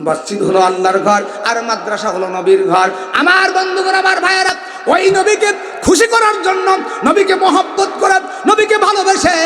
মসজিদ হলো আল্লাহর ঘর, আর মাদ্রাসা হলো নবীর ঘর। আমার বন্ধুগণ, আমার ভাইয়েরা, ওই নবীকে খুশি করার জন্য, নবীকে মহব্বত করে, নবীকে ভালোবেসে,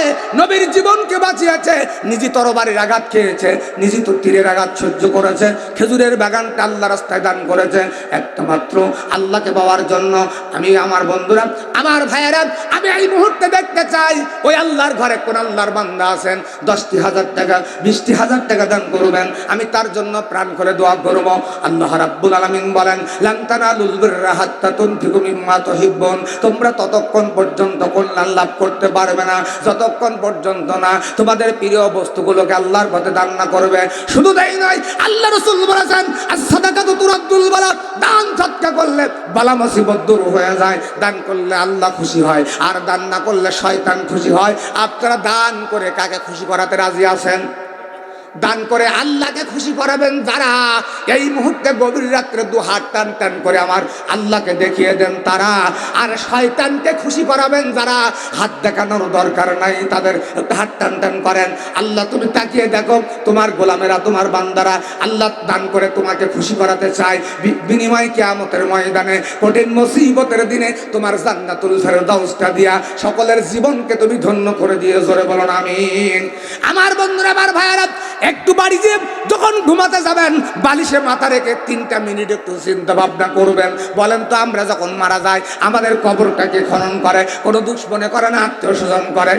নবীর জীবনকে বাঁচিয়েছে, নিজে তরবারির আঘাত খেয়েছে, নিজে তো তীরের আঘাত সহ্য করেছে, খেজুরের বাগানটা আল্লাহ রাস্তায় দান করেছে একটা মাত্র আল্লাহকে পাওয়ার জন্য। আমি, আমার বন্ধুরা, আমার ভাইয়েরা, আমি এই মুহূর্তে দেখতে চাই ওই আল্লাহর ঘরে কোন আল্লাহর বান্দা আছেন 10,000 টাকা 20,000 টাকা দান করবেন, আমি তার জন্য প্রাণ করে দোয়া করব। আল্লাহ রাব্বুল আলামিন বলেন, লান তানালুল বিররা হাত্তা তুনফিকু মিম্মা তুহিব্বুন, তোমরা ততক্ষণ পর্যন্ত কল্যাণ লাভ করতে পারবে না যতক্ষণ পর্যন্ত না তোমাদের প্রিয় বস্তুগুলোকে আল্লাহর পথে দান না করবে। শুধু তাই নয়, আল্লাহ রাসূল বলেছেন, আস-সাদাকাতু তুরাদ্দুল বালা, দান সদকা করলে বালা মুসিবত দূর হয়ে যায়। দান করলে আল্লাহ খুশি হয়, আর দান না করলে শয়তান খুশি হয়। আপনারা দান করে কাকে খুশি করাতে রাজি আছেন? দান করে আল্লাহকে খুশি করাবেন যারা, এই মুহূর্তে গভীর রাত্রে দু হাত টান টান করে আমার আল্লাহকে দেখিয়ে দেন তারা। আর শয়তানকে খুশি করাবেন যারা, হাত দেখানোর দরকার নাই, তাদের হাত টান টান করেন। আল্লাহ, তুমি তাকিয়ে দেখো, তোমার গোলামেরা, তোমার বান্দারা আল্লাহ দান করে তোমাকে খুশি করাতে চায়। বিনিময় কিয়ামতের ময়দানে, কঠিন মুসিবতের দিনে তোমার জান্নাতুল ফেরদাউসটা দিয়া সকলের জীবনকে তুমি ধন্য করে দিয়ে, জোরে বলুন আমিন। আমার বন্ধুরা, আমার ভাইয়েরা, একটু বাড়ি যে যখন ঘুমাতে যাবেন, বালিশে মাথা রেখে 3টা মিনিট একটু চিন্তা ভাবনা করবেন। বলেন তো, আমরা যখন মারা যাই আমাদের কবরটাকে খনন করে? কোনো দুশ্মনে করে না আত্মীয় স্বজন করে?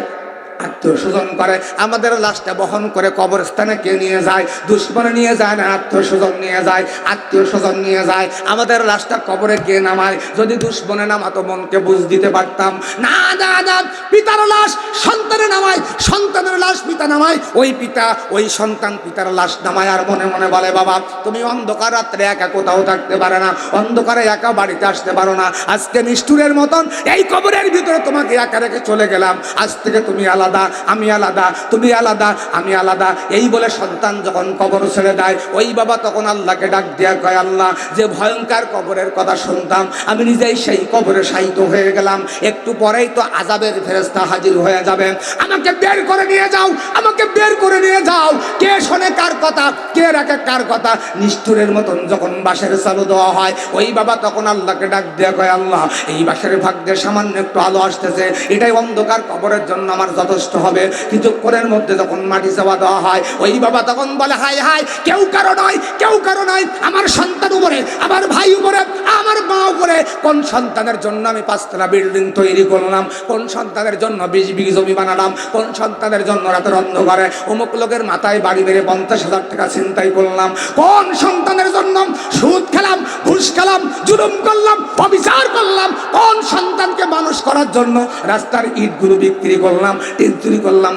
আত্মীয় স্বজন করে। আমাদের লাশটা বহন করে কবরস্থানে কে নিয়ে যায়? দুশ্মনে নিয়ে যায় না আত্মীয় স্বজন নিয়ে যায়? আত্মীয় স্বজন নিয়ে যায়। আমাদের লাশটা কবরে কে নামায়? যদি দুশ্মনে নামাতো মনকে বুঝ দিতে পারতাম। না না না, পিতার লাশ সন্তানে নামায়, সন্তানের লাশ পিতা নামায়, ওই পিতা ওই সন্তান পিতার লাশ নামায়, আর মনে মনে বলে, বাবা তুমি অন্ধকার রাত্রে একা কোথাও থাকতে পারে না, অন্ধকারে একা বাড়িতে আসতে পারো না, আজকে নিষ্ঠুরের মতন এই কবরের ভিতরে তোমাকে একা রেখে চলে গেলাম, আজ থেকে তুমি আলাদা, আমি আলাদা, তুমি আলাদা, আমি আলাদা। এই বলে সন্তান যখন কবর ছেড়ে দেয়, ওই বাবা তখন আল্লাহকে ডাক দেয়া কয়, আল্লাহ, যে ভয়ঙ্কর কবরের কথা শুনতাম, আমি নিজেই সেই কবরে শায়িত হয়ে গেলাম, একটু পরেই তো আযাবের ফেরেশতা হাজির হয়ে যাবে, আমাকে বের করে নিয়ে যাও, আমাকে বের করে নিয়ে যাও। কে শোনে কার কথা, কে রাখে কার কথা? নিষ্ঠুরের মতন যখন বাঁশের চালু দেওয়া হয়, ওই বাবা তখন আল্লাহকে ডাক দেয়া কয়, আল্লাহ, এই বাঁশের ভাগ্যে সামান্য একটু আলো আসতেছে, এটাই অন্ধকার কবরের জন্য আমার যথেষ্ট হবে। কিছুক্ষণের মধ্যে যখন মাটি চাপা দেওয়া হয়, ওই বাবা তখন বলে, হায় হায়, কেউ কারো নয়, কেউ কারো নয়, আমার সন্তান উপরে, আমার ভাই উপরে, আমার মা উপরে। কোন সন্তানের জন্য আমি 5তলা বিল্ডিং তৈরি করলাম? কোন সন্তানের জন্য 20 বিঘি জমি বানালাম? কোন সন্তানের জন্য রাতের অন্ধকারে অমুক লোকের মাথায় বাড়ি মেরে 50,000 টাকা ছিনতাই করলাম? কোন সন্তানের জন্য সুদ খেলাম, ঘুষ খেলাম, জুলুম করলাম, অবিচার করলাম? কোন সন্তানকে মানুষ করার জন্য রাস্তার ইটগুলো বিক্রি করলাম, টিন চুরি করলাম,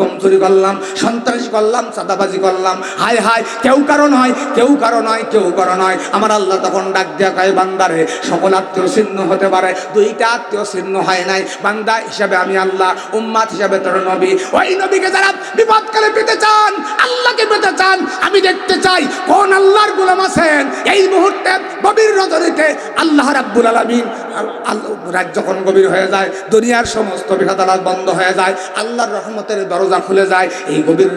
গম চুরি করলাম, সন্ত্রাসী করলাম, চাঁদাবাজি করলাম? হায় হায়, কেউ কারো নয়, কেউ কারো নয়, কেউ কারো নয়। আমার আল্লাহ তখন ডাক দেয়া কয়, বান্দারে, সকল আত্মীয় ছিন্ন হতে পারে, 2টা আত্মীয় ছিন্ন হয় নাই। বান্দা হিসাবে আমি আল্লাহ, উম্মাত হিসাবে তোর নবী। ওই নবীকে যারা বিপদকালে পেতে চান, আল্লাহকে পেতে চান, আমি দেখতে চাই কোন আল্লাহর গোলাম আছেন এই মুহূর্তে গভীর রজনীতে। আল্লাহ রাব্বুল আলামিন, রাত যখন গভীর হয়ে যায়, দুনিয়ার সমস্ত বিধাতালাত বন্ধ হয়ে যায়, আল্লাহর রহমতের দরজা খুলে যায়, এই গভীর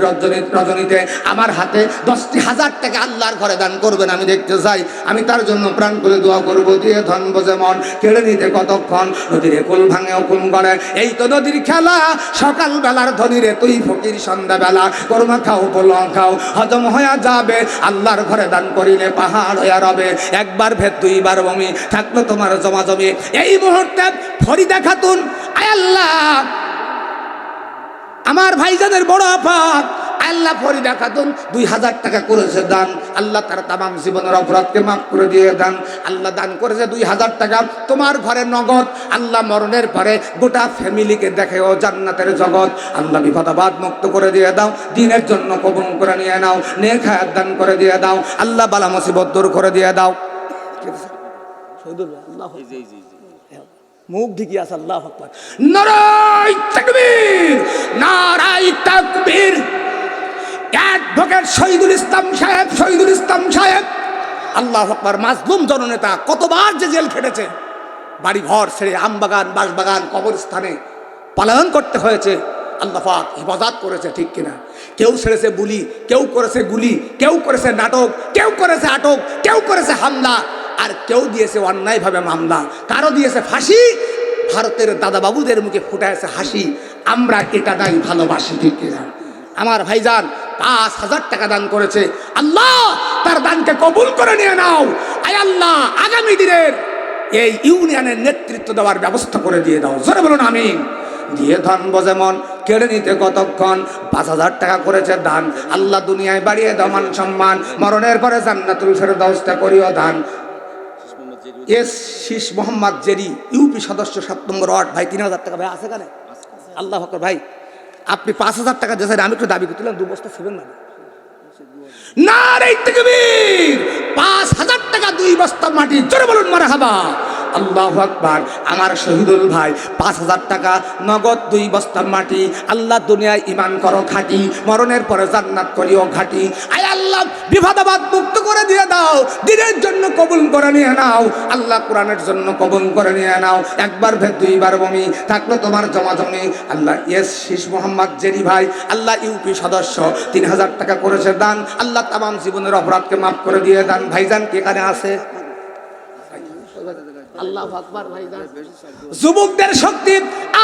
রজনীতে আমার হাতে 10,000 টাকা আল্লাহর ঘরে দান করবেন, আমি দেখতে চাই। আমি তার জন্য প্রাণ করে দোয়া করবো, দিয়ে ধন বোঝে মন, কেড়ে নিতে কতক্ষণ, নদীর কুল ভাঙে কুল গড়ে, এই তো নদীর খেলা। সকাল বেলার ধনীরে তুই ফকির, সন্ধ্যা বেলা কর্মা খাও, পোলং খাও, হজম হয়ে যাবে। আল্লাহর ঘরে দান করিলে পাহাড় হইয়া রবে, একবার ভেদ 2বার বমি, থাকলো তোমার জমা জমি। এই মুহূর্তে ফরিদা খাতুন, আয় আল্লাহ, আমার ভাইজানের বড় আফাত আল্লাহ ফরিদা খাতুন 2,000 টাকা করেছে দান। আল্লাহ তার তামাম জীবনের অপরাধকে মাফ করে দিয়ে দান। আল্লাহ দান করেছে 2,000 টাকা তোমার ঘরে নগদ। আল্লাহ মরণের পরে গোটা ফ্যামিলিকে দেখে ও জান্নাতের জগৎ। আল্লাহ বিপদাবাদ মুক্ত করে দিয়ে দাও, দিনের জন্য কবুল করে নিয়ে নাও, নেক হায়াত দান করে দিয়ে দাও। আল্লাহ বালা মুসিবত দূর করে দিয়ে দাও। মুখ ঢিকি আছে, আল্লাহু আকবার, নারায়ে তাকবীর, নারায়ে তাকবীর। অ্যাডভোকেট শহীদুল ইসলাম সাহেব, শহীদুল ইসলাম সাহেব, আল্লাহু আকবার, মাজলুম জননেতা, কতবার যে জেল খেটেছে, বাড়ি ঘর ছেড়ে আমবাগান, বাসবাগান, কবরস্থানে পলায়ন করতে হয়েছে। আল্লাহ পাক হেফাজত করেছে, ঠিক কিনা? কেউ ছেড়েছে বুলি, কেউ করেছে গুলি, কেউ করেছে নাটক, কেউ করেছে আটক, কেউ করেছে হামলা, আর কেউ দিয়েছে অন্যায়ভাবে মামলা, কারো দিয়েছে ফাঁসি। ভারতের দাদাবাবুদের মুখে ফুটে আছে হাসি। আমরা এটা দাই ভালোবাসি, ঠিক কিনা? আমার ভাইজান 5,000 টাকা দান করেছে। আল্লাহ তার দানকে কবুল করে নিয়ে নাও। আয় আল্লাহ, আগামী দিনের এই ইউনিয়নের নেতৃত্ব দেওয়ার ব্যবস্থা করে দিয়ে দাও। জোরে বলুন আমিন। দিয়ে ধনব যেমন কেড়ে নিতে কতক্ষণ। 5,000 টাকা করেছে দান। আল্লাহ দুনিয়ায় বাড়িয়ে দাও মান সম্মান, মরণের পরে জান্নাতুল ফেরদাউসটা করিও দান। এস শীষ মোহাম্মদ জেরি, ইউপি সদস্য 7 নম্বর ওয়ার্ড। ভাই 3,000 টাকা ভাই আছে কানে? আল্লাহ আকবার। ভাই আপনি 5,000 টাকা দিয়েছেন, আমি একটু দাবি করছিলাম 2 বস্তা ছিলেন না। নারে তাকবীর! 5,000 টাকা 2 বস্তা মাটি। জোরে বলুন মারহাবা। আল্লাহু আকবার। আমার শহীদুল ভাই 5,000 টাকা নগদ 2 বস্তা মাটি। আল্লাহ দুনিয়ায় ঈমান করো খাঁটি, মরণের পরে জান্নাত করিও ঘাটি। আয় আল্লাহ বিপদাবাদ মুক্ত করে দিয়ে দাও, দিনের জন্য কবুল করে নিয়ে নাও। আল্লাহ কোরআনের জন্য কবুল করে নিয়ে নাও। একবার ভেদ 2 বার বমি থাকলো তোমার জমা জমি। আল্লাহ এস শীষ মোহাম্মদ জেরি ভাই, আল্লাহ ইউপি সদস্য 3,000 টাকা করেছে দান। আল্লাহ তামাম জীবনের অপরাধকে মাফ করে দিয়ে দান। ভাইজান কে এখানে আছে? আল্লাহু আকবার। ভাইজান যুবকদের শক্তি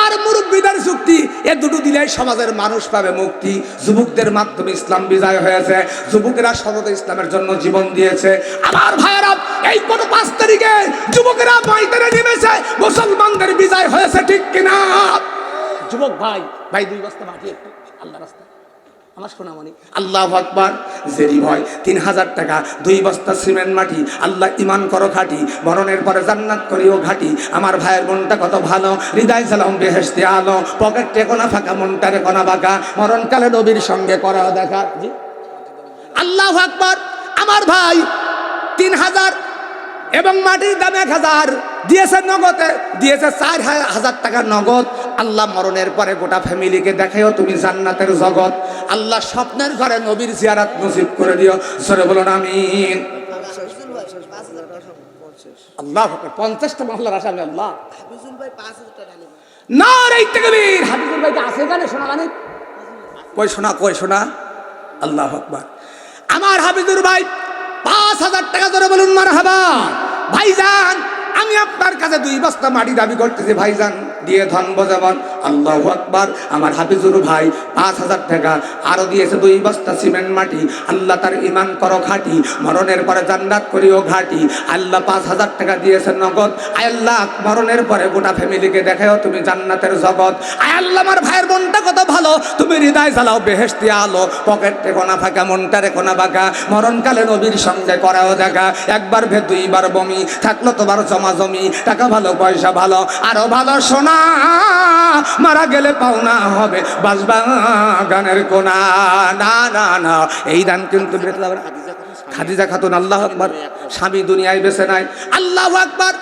আর মুরব্বীদের শক্তি, এ দুটো দিলে সমাজের মানুষ পাবে মুক্তি। যুবকদের মাধ্যমে ইসলাম বিজয় হয়েছে, যুবকেরা সতত ইসলামের জন্য জীবন দিয়েছে। আমার ভাইয়েরা এই কোন 5 তারিখে যুবকেরা ময়দানে নেমেছে, মুসলমানদের বিজয় হয়েছে, ঠিক কিনা? যুবক ভাই, ভাই 2 বস্তা মাটি একটু আল্লাহ রাস্তা আমার সোনামণি। আল্লাহু আকবার। জেরি ভাই 3,000 টাকা 2 বস্তা সিমেন্ট মাটি। আল্লাহ ঈমান করো খাঁটি, মরণের পরে জান্নাত করিও ঘাটি। আমার ভাইয়ের মনটা কত ভালো, হৃদয় সালাম বেহেশতে আলো, পকেটে কোনা ফাঁকা মনটারে কোনা বাঁকা, মরণকালে নবীর সঙ্গে করাও দেখা। জি আল্লাহু আকবার। আমার ভাই 3,000 এবং মাটির দাম 1,000 দিয়েছে, নগদে দিয়েছে 4,000 টাকা নগদ। আল্লাহ মরণের পরে গোটা ফ্যামিলিকে দেখাইও তুমি জান্নাতের জগৎ। আল্লাহ স্বপ্নের ঘরে নবীর জিয়ারত নসিব করে দিও। সরে বলুন আমিন। আল্লাহ 50টা মহল্লার আসামি। আল্লাহ নারে তাকবীর। হাফিজুল ভাই আছে এখানে? শোনা গানে কই শোনা, কই শোনা। আল্লাহু আকবার। আমার হাফিজুর ভাই 5,000 টাকা ধরে বলুন মারহাবা। ভাইজান আমি আপনার কাছে 2 বস্তা মাটি দাবি করতেছি, ভাইজান দিয়ে ধনব যেমন। আল্লাহু আকবার। আমার হাফিজুর ভাই 5,000 টাকা আরো দিয়েছে 2 বস্তা সিমেন্ট মাটি। আল্লাহ তার ঈমান করো খাঁটি, মরণের পরে জান্নাত করিও ঘাটি। আল্লাহ 5,000 টাকা দিয়েছে নগদ। আয় আল্লাহ মরণের পরে গোটা ফ্যামিলিকে দেখাও তুমি জান্নাতের জগৎ। আয় আল্লাহ আমার ভাইয়ের মনটা কত ভালো, তুমি হৃদয় জ্বালাও বেহেশতে আলো, পকেটে কোনা ফাঁকা মনটারে কোনা বাঁকা, মরণকালে নবীর সঙ্গে করাও দেখা। একবার ভেদ 2 বার বমি থাকলো তোমার জমা জমি, টাকা ভালো পয়সা ভালো আরো ভালো সোনা, মারা গেলে পাওনা হবে বাজবা গানের কোনা। না না না, এই দান কিন্তু খাদিজা খাতুন। আল্লাহু আকবার। স্বামী দুনিয়ায় বেঁচে নাই। আল্লাহু আকবার।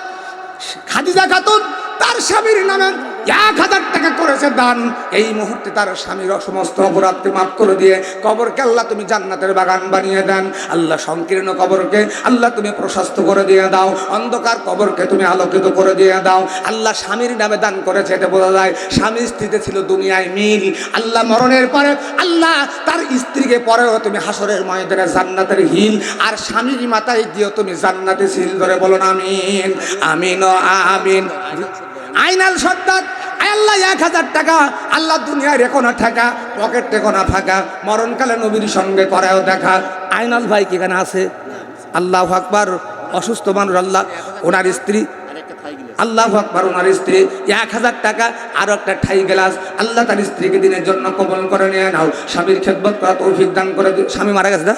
খাদিজা খাতুন তার স্বামীর নামে 1,000 টাকা করেছে দান। এই মুহূর্তে তার স্বামীর সমস্ত অপরাধকে মাফ করে দিয়ে কবরকে আল্লাহ তুমি জান্নাতের বাগান বানিয়ে দেন। আল্লাহ সংকীর্ণ কবরকে আল্লাহ তুমি প্রশস্ত করে দিয়ে দাও, অন্ধকার কবরকে তুমি আলোকিত করে দিয়ে দাও। আল্লাহ স্বামীর নামে দান করেছে, এটা বোঝা যায় স্বামী স্ত্রীতে ছিল দুনিয়ায় মিল। আল্লাহ মরণের পরে আল্লাহ তার স্ত্রীকে পরেও তুমি হাসরের ময়দানে জান্নাতের হিল, আর স্বামীর মাথায় দিও তুমি জান্নাতে সিল ধরে বলুন আমিন। আমিন ও আমিন। আইনাল সর্দার আল্লাহ 1,000 টাকা আল্লাহ দুনিয়ায় রেখো না টাকা, পকেট রেখো না ফাঁকা, মরণকালে নবীর সঙ্গে করাও দেখা। আইনাল ভাই কি এখানে আছে? আল্লাহু আকবার। অসুস্থ মানুষ আল্লাহ ওনার স্ত্রী, আল্লাহু আকবার, ওনার স্ত্রী 1,000 টাকা আরো একটা ঠাই গেলাস। আল্লাহ তার স্ত্রীকে দিনের জন্য কবুল করে নিয়ে নাও। স্বামীর খেদমত করা তৌফিক দান করে দিও। স্বামী মারা গেছে না?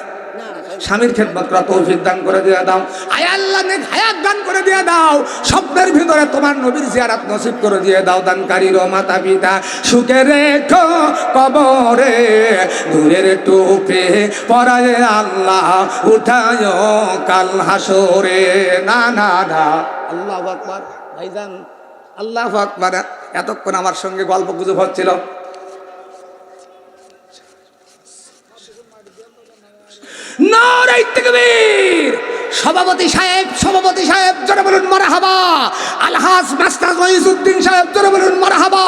স্বামীর খেদমত করা তৌফিক দান করে দিয়ে দাও। আয় আল্লাহ নেক হায়াত দান করে দিয়ে দাও। স্বপ্নের ভিতরে তোমার নবীর জিয়ারত নসিব করে দিয়ে দাও। দানকারীর মাতা পিতা সুখে রেখো কবরে, নূরের টুপে পরায় আল্লাহ উঠায় কাল হাসরে। না না না। আল্লাহু আকবার। ভাইজান আল্লাহু আকবার। এতক্ষণ আমার সঙ্গে গল্প গুজব হচ্ছিল। নারে তাকবীর। সভাপতি সাহেব জোরে বলুন মারহাবা। আলহাজ মাস্টার মহিউদ্দিন সাহেব জোরে বলুন মারহাবা।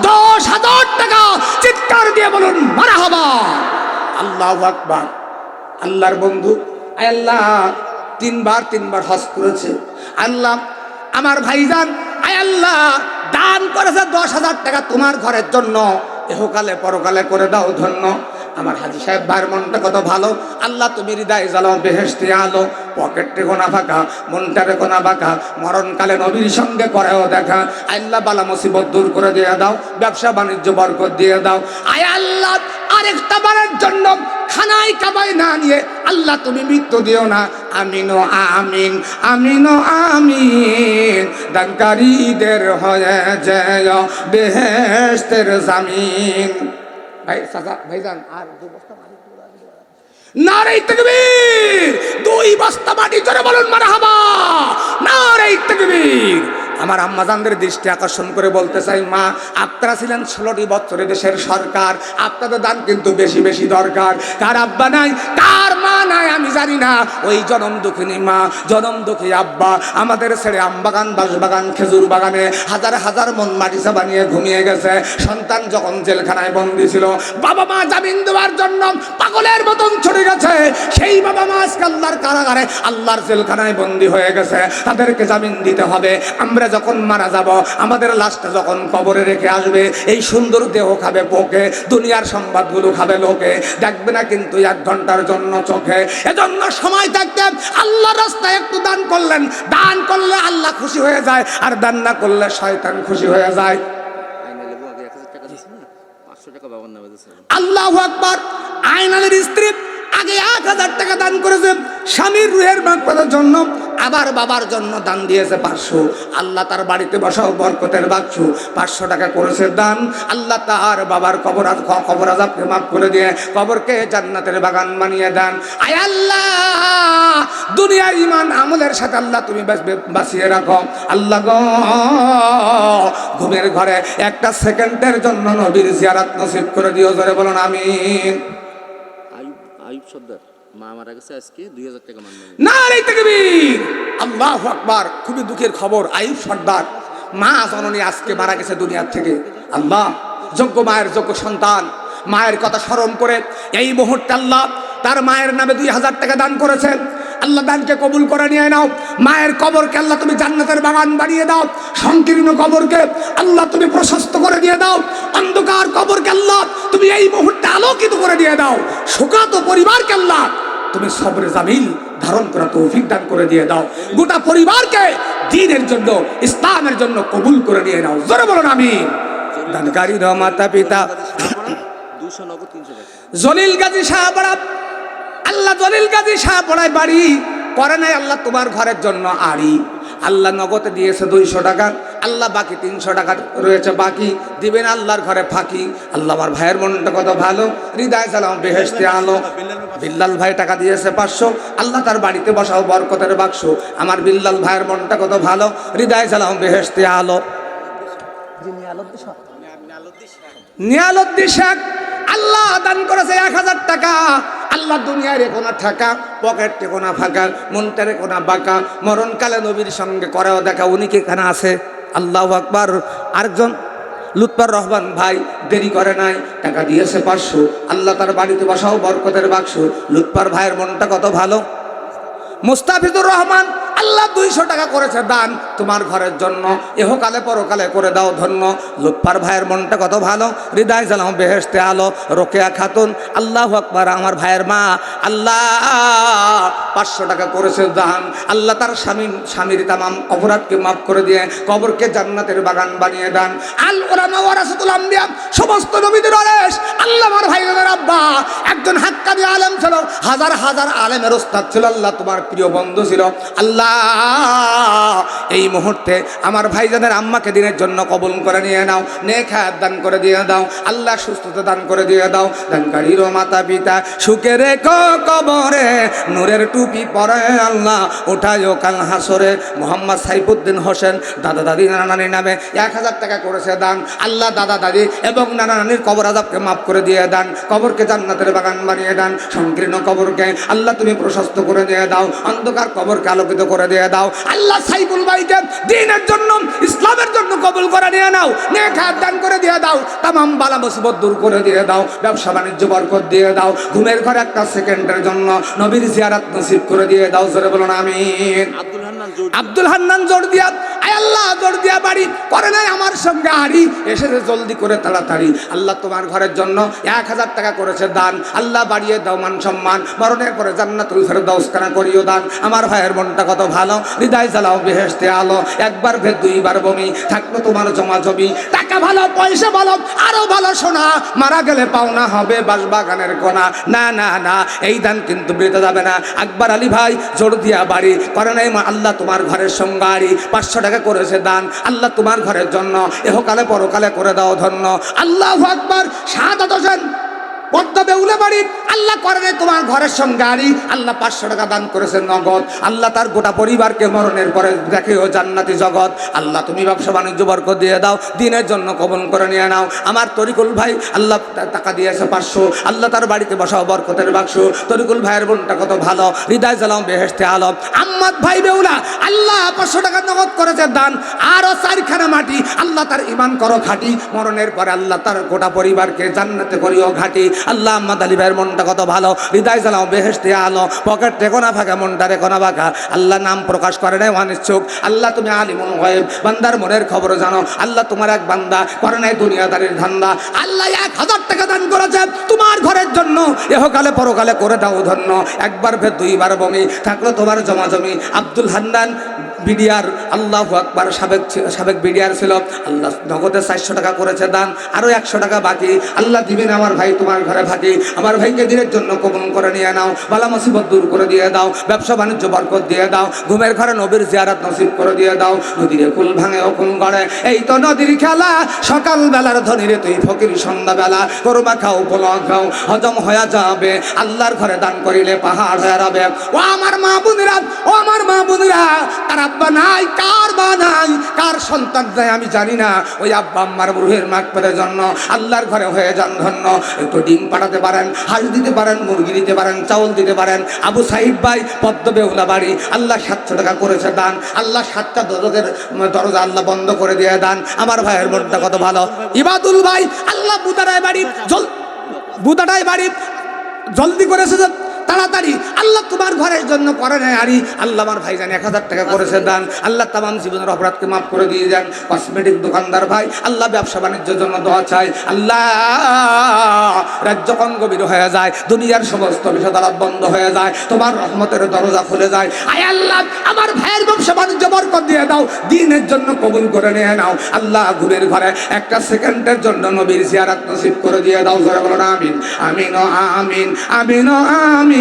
10,000 টাকা চিৎকার দিয়ে বলুন মারহাবা। আল্লাহু আকবার। আল্লাহর বন্ধু, আয় আল্লাহ তিনবার হজ করেছে। আল্লাহ আমার ভাইজান আয় আল্লাহ দান করেছে 10,000 টাকা তোমার ঘরের জন্য, এহকালে পরকালে করে দাও ধন্য। আমার হাজী সাহেব ভাইয়ের মনটা কত ভালো। আল্লাহ তুমি হৃদয় জ্বালাও বেহেশতে আলো, পকেটে গোনা ফাঁকা, মনটারে গোনা বাঁকা, মরণকালে নবীর সঙ্গে করেও দেখা। আল্লাহ বালা মুসিবত দূর করে দিয়ে দাও, ব্যবসা বাণিজ্য বরকত দিয়ে দাও। আয় আল্লাহ আরেকটা বারের জন্য খানায় কাবায় না নিয়ে আল্লাহ তুমি মৃত্যু দিও না। আমিন ও আমিন, আমিন ও আমিন। দানকারীদের হয়ে যায় বেহেশতের জামিন। ভাই চাচা ভাইজান আর 2 বস্তা মাটি নারে তাকবীর, 2 বস্তা মাটি জোরে বলুন মারহাবা। নারে তাকবীর। আমার আম্মাজানদের দৃষ্টি আকর্ষণ করে বলতে চাই, মা আপনারা ছিলেন 16টি বছরে দেশের সরকার, আপনাদের দান কিন্তু বেশি বেশি দরকার। কার আব্বা নাই, কার মা নাই আমি জানি না, ওই জনম দুঃখিনী মা, জনম দুঃখী আব্বা আমাদের ছেড়ে আমবাগান, বাঁশবাগান, খেজুর বাগানে হাজার হাজার মন মাটিসা বানিয়ে ঘুমিয়ে গেছে। সন্তান যখন জেলখানায় বন্দী ছিল, বাবা মা জামিন দেওয়ার জন্য পাগলের মতন ছুটে গেছে। সেই বাবা মা আজকে আল্লাহর কারাগারে, আল্লাহর জেলখানায় বন্দী হয়ে গেছে। তাদেরকে জামিন দিতে হবে। আমরা যখন মারা যাব, আমাদের লাশটা যখন কবরে রেখে আসবে, এই সুন্দর দেহ খাবে পোকে, দুনিয়ার সংবাদগুলো খাবে লোকে, দেখবে না কিন্তু 1 ঘন্টার জন্য চোখে। এজন্য সময় থাকতে আল্লাহর রাস্তায় একটু দান করলেন। দান করলে আল্লাহ খুশি হয়ে যায়, আর দান না করলে শয়তান খুশি হয়ে যায়। আল্লাহু আকবার। আইনালের স্ত্রী আগে 1,000 টাকা দান করেছে স্বামীর রুহের মাগফিরাতের জন্য, আবার বাবার জন্য দান দিয়েছে 500। আল্লাহ তার বাড়িতে বসাও বরকতের বাক্স, 500 টাকা করেছে দান। আল্লাহ তার বাবার কবর আযাবকে মাফ করে দিয়ে কবরকে জান্নাতের বাগান বানিয়ে দেন। আয় আল্লাহ দুনিয়ার ঈমান আমলের সাথে আল্লাহ তুমি বাঁচিয়ে রাখো। আল্লাহ গো ঘুমের ঘরে একটা সেকেন্ডের জন্য নবীর জিয়ারত নসিব করে দিও, জোরে বলুন আমিন। আইয়ুব সর্দার মা মারা গেছে আজকে 2,000 টাকা মান নেই। নারে তাকবীর, আল্লাহু আকবার। খুবই দুঃখের খবর, আইয়ুব সর্দার মা জননী আজকে মারা গেছে দুনিয়ার থেকে। আল্লাহ যোগ্য মায়ের যোগ্য সন্তান, মায়ের কথা স্মরণ করে এই মুহূর্তে আল্লাহ তার মায়ের নামে 2,000 টাকা দান করেছেন। আল্লাহ দানকে কবুল করে নিয়ে নাও। মায়ের কবরকে আল্লাহ তুমি জান্নাতের বাগান বানিয়ে দাও। সংকীর্ণ কবরকে আল্লাহ তুমি প্রশস্ত করে দিয়ে দাও। অন্ধকার কবরকে আল্লাহ তুমি এই মুহূর্তে আলোকিত করে দিয়ে দাও। শোকাত পরিবারকে আল্লাহ তুমি সবরে জামিল ধারণ করা তৌফিক দান করে দিয়ে দাও। গোটা পরিবারকে দ্বীনের জন্য, ইসলামের জন্য কবুল করে নিয়ে নাও, জোরে বলুন আমিন। দানকারীর মাতা পিতা 200 নগদ 300 টাকা। জলিল গাজী শাহপাড়া, আল্লাহ জলিল গাজী শাহপাড়ায় বাড়ি করে নাই আল্লাহ তোমার ঘরের জন্য আড়ি। আল্লাহ নগদে দিয়েছে 200 টাকা, আল্লাহ বাকি 300 টাকা রয়েছে বাকি, দিবেন আল্লাহর ঘরে ফাঁকি। আল্লাহ আমার ভাইয়ের মনটা কত ভালো, হৃদয় সালাম বেহেশতে আলো। বিল্লাল ভাই টাকা দিয়েছে 500, আল্লাহ তার বাড়িতে বসাও বরকতের বাক্স। আমার বিল্লাল ভাইয়ের মনটা কত ভালো, হৃদয় সালাম বেহেশতে আলো। নিয়ালউদ্দিন শেখ আল্লাহ দান করেছে 1,000 টাকা। আল্লাহ দুনিয়ার কোনা টাকা, পকেটে কোনা ফাঁকা, মনটারে কোনা বাঁকা, মরণকালে নবীর সঙ্গে করেও দেখা। উনি কি এখানে আছে? আল্লাহু আকবার। আরেকজন লুৎফর রহমান ভাই দেরি করে নাই, টাকা দিয়েছে 500, আল্লাহ তার বাড়িতে বসাও বরকতের বাক্স। লুৎফর ভাইয়ের মনটা কত ভালো। মুস্তাফিজুর রহমান আল্লাহ 200 টাকা করেছে দান তোমার ঘরের জন্য, এহকালে পরকালে করে দাও ধন্য। লুৎফর ভাইয়ের মনটা কত ভালো, হৃদয় জালাম বেহেশতে আলো। রোকেয়া খাতুন আল্লাহু আকবার, আমার ভাইয়ের মা, আল্লাহ 500 টাকা করেছে দান। আল্লাহ তার স্বামীর তামাম অপরাধকে মাফ করে দিয়ে কবরকে জান্নাতের বাগান বানিয়ে দেন। আল উলামা ওয়ারাসাতুল আম্বিয়া, সমস্ত নবীদের ওয়ারিস। আল্লাহ আমার ভাইদের আব্বা একজন হাক্কানি আলেম ছিল, হাজার হাজার আলেমের ওস্তাদ ছিল। আল্লাহ তোমার প্রিয় বন্ধু ছিল। আল্লাহ এই মুহূর্তে আমার ভাইজানের আম্মাকে দিনের জন্য কবুল করে নিয়ে নাও, নেক হায়াত দান করে দিয়ে দাও, আল্লাহ সুস্থতা দান করে দিয়ে দাও। দানকারীরও মাতা পিতা সুখে রেখো কবরে, নূরের টুপি পরে আল্লাহ উঠায়ও কাল হাসরে। মোহাম্মদ সাইফুদ্দিন হোসেন দাদা দাদি নানা নানির নামে 1000 টাকা করেছে দান। আল্লাহ দাদা দাদি এবং নানা নানির কবর আযাবকে মাফ করে দিয়ে দান, কবরকে জান্নাতের বাগান বানিয়ে দান। সংকীর্ণ কবরকে আল্লাহ তুমি প্রশস্ত করে দিয়ে দাও, অন্ধকার কবরকে আলোকিত করে দিয়ে দাও। আল্লাহ সাইফুল ভাইকে দ্বীনের জন্য ইসলামের জন্য কবুল করে নিয়ে নাও, নেক হায়াত দান করে দিয়ে দাও, তামাম বালা মুসিবত দূর করে দিয়ে দাও, ব্যবসা বাণিজ্য বরকত দিয়ে দাও, ঘুমের ঘরে একটা সেকেন্ডের জন্য নবীর জিয়ারত নসিব করে দিয়ে দাও। জোরে বলুন আমিন। আব্দুল হান্নান জোরদিয়া, আয় আল্লাহ জোরদিয়া বাড়ি করে নাই আমার সঙ্গে আড়ি, এসেছে জলদি করে তাড়াতাড়ি। আল্লাহ তোমার ঘরের জন্য 1000 টাকা করেছে দান, আল্লাহ বাড়িয়ে দাও মান সম্মান, মরণের পরে জান্নাতুল ফেরদাউস খানা করিও দান। আমার ভাইয়ের মনটা কত ভালো, হৃদয় জ্বালাও বেহেশতে আলো, একবার ভেদ দুইবার বমি, থাকলো তোমার জমা জমি, টাকা ভালো পয়সা ভালো আরো ভালো সোনা, মারা গেলে পাওনা হবে বাসবাগানের কোনা। না না না, এই দান কিন্তু বৃথা যাবে না। আকবর আলী ভাই জোরদিয়া বাড়ি করে নাই আল্লাহ তোমার ঘরের সঙ্গাড়ি, 500 টাকা করেছে দান, আল্লাহ তোমার ঘরের জন্য এহকালে পরকালে করে দাও ধন্য। আল্লাহু আকবার। শাহাদাত হোসেন পদ্মা বেউলা বাড়ি আল্লাহ করে নাই তোমার ঘরের সঙ্গে আড়ি, আল্লাহ 500 টাকা দান করেছেন নগদ, আল্লাহ তার গোটা পরিবারকে মরণের পরে দেখেও জান্নাতি জগৎ। আল্লাহ তুমি ব্যবসা বাণিজ্য বরকত দিয়ে দাও, দিনের জন্য কবুল করে নিয়ে নাও। আমার তরিকুল ভাই আল্লাহ টাকা দিয়েছে 500, আল্লাহ তার বাড়িতে বসাও বরকতের বাক্স। তরিকুল ভাইয়ের বোনটা কত ভালো, হৃদয় জ্বালাও বেহেশতে আলম। আম্মাদ ভাই বেউলা আল্লাহ 500 টাকা নগদ করেছে দান, আরো 4খানা মাটি, আল্লাহ তার ঈমান করো খাঁটি, মরণের পরে আল্লাহ তার গোটা পরিবারকে জান্নাতে করিও ঘাটি। আল্লাহ আম্মাদ আলী ভাইয়ের মনটা কত ভালো, হৃদয় জ্বালাও বেহেশতে আলো, পকেট রেখো না ফাঁকা, মনটা রেখো না বাঁকা। আল্লাহ নাম প্রকাশ করে নাই অনিচ্ছুক, আল্লাহ তুমি আলিমুল গায়ব, বান্দার মনের খবর জানো। আল্লাহ তোমার এক বান্দা করে নাই দুনিয়াদারির ধান্দা, আল্লাহ 1000 টাকা দান করেছে তোমার ঘরের জন্য, এহকালে পরকালে করে দাও ধন্য। একবার ভেদ দুইবার বমি, থাকলো তোমার জমা জমি। আব্দুল হান্নান বিডিআর, আল্লাহু আকবার, সাবেক বিডিআর ছিল, আল্লাহ নগদে 400 টাকা করেছে দান, আরো 100 টাকা বাকি, আল্লাহ দিবেন আমার ভাই তোমার ঘরে ফাঁকি। আমার ভাইকে দিনের জন্য কবুল করে নিয়ে নাও, বালা মুসিবত দূর করে দিয়ে দাও, ব্যবসা বাণিজ্য বরকত দিয়ে দাও, ঘুমের ঘরে নবীর জিয়ারত নসিব করে দিয়ে দাও। নদীরে কুল ভাঙে ও কুল গড়ে, এই তো নদীর খেলা, সকাল বেলার ধনীরে তুই ফকির সন্ধ্যা বেলা, করবা খাও পোলা খাও, হজম হয়ে যাবে, আল্লাহর ঘরে দান করিলে পাহাড় হয়ে যাবে। ও আমার মা বোনেরা, ও আমার মা বোনেরা, তার আব্বা নাই, কার বা নাই, কার সন্তান নাই আমি জানি না, ওই আব্বা আম্মার রুহের মাগফিরাতের জন্য আল্লাহর ঘরে হয়ে যান ধন্য। একটু ডিম পাঠাতে পারেন, হাঁস দিতে পারেন, মুরগি দিতে পারেন, চাউল দিতে পারেন। আবু সাহিব ভাই পদ্ম বেউলা বাড়ি আল্লাহ 700 টাকা করেছে দান, আল্লাহ 7টা দরজা আল্লাহ বন্ধ করে দিয়ে দান। আমার ভাইয়ের মনটা কত ভালো। ইবাদুল ভাই আল্লাহ বুদারায় বাড়ি, বুদারায় বাড়ি জলদি করেছে তাড়াতাড়ি, আল্লাহ তোমার ঘরের জন্য করে নেয় আরি। আল্লাহ আমার ভাই জান 1000 টাকা করেছে দান, আল্লাহ তামাম জীবনের অপরাধকে মাফ করে দিয়ে যান। কসমেটিক দোকানদার ভাই আল্লাহ ব্যবসা বাণিজ্যের জন্য দোয়া চাই, আল্লাহ রাত যখন গভীর হয়ে যায়, দুনিয়ার সমস্ত বিষাদালাপ বন্ধ হয়ে যায়, তোমার রহমতের দরজা খুলে যায়। আয় আল্লাহ আমার ভাইয়ের ব্যবসা বাণিজ্য বরকত দিয়ে দাও, দিনের জন্য কবুল করে নিয়ে নাও। আল্লাহ ঘুমের ঘরে একটা সেকেন্ডের জন্য নবীর জিয়ারত নসিব করে দিয়ে দাও। জোরে বলুন আমিন। আমিন ও আমিন, আমিন ও আমিন।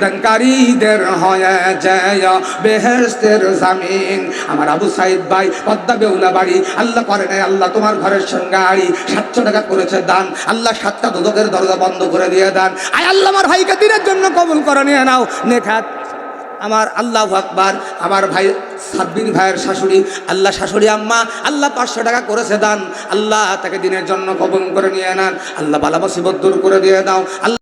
দানকারীদের হয়ে যায় বেহেশতের জামিন। আমার আবু সাইদ ভাই পদ্মা বেউলা বাড়ি আল্লাহ করে নাই, আল্লাহ তোমার ঘরের সঙ্গে আড়ি, 700 টাকা করেছে দান, আল্লাহ 7টা দোজখের দরজা বন্ধ করে দিয়ে দান। আয় আল্লাহ আমার ভাইকে দিনের জন্য কবুল করে নিয়ে নাও নেখাত। আমার আল্লাহু আকবার। আমার ভাই সাব্বির ভাইয়ের শাশুড়ি, আল্লাহ শাশুড়ি আম্মা আল্লাহ 500 টাকা করেছে দান, আল্লাহ তাকে দিনের জন্য কবুল করে নিয়ে নেন, আল্লাহ বালা মুসিবত দূর করে দিয়ে দাও। আল্লাহ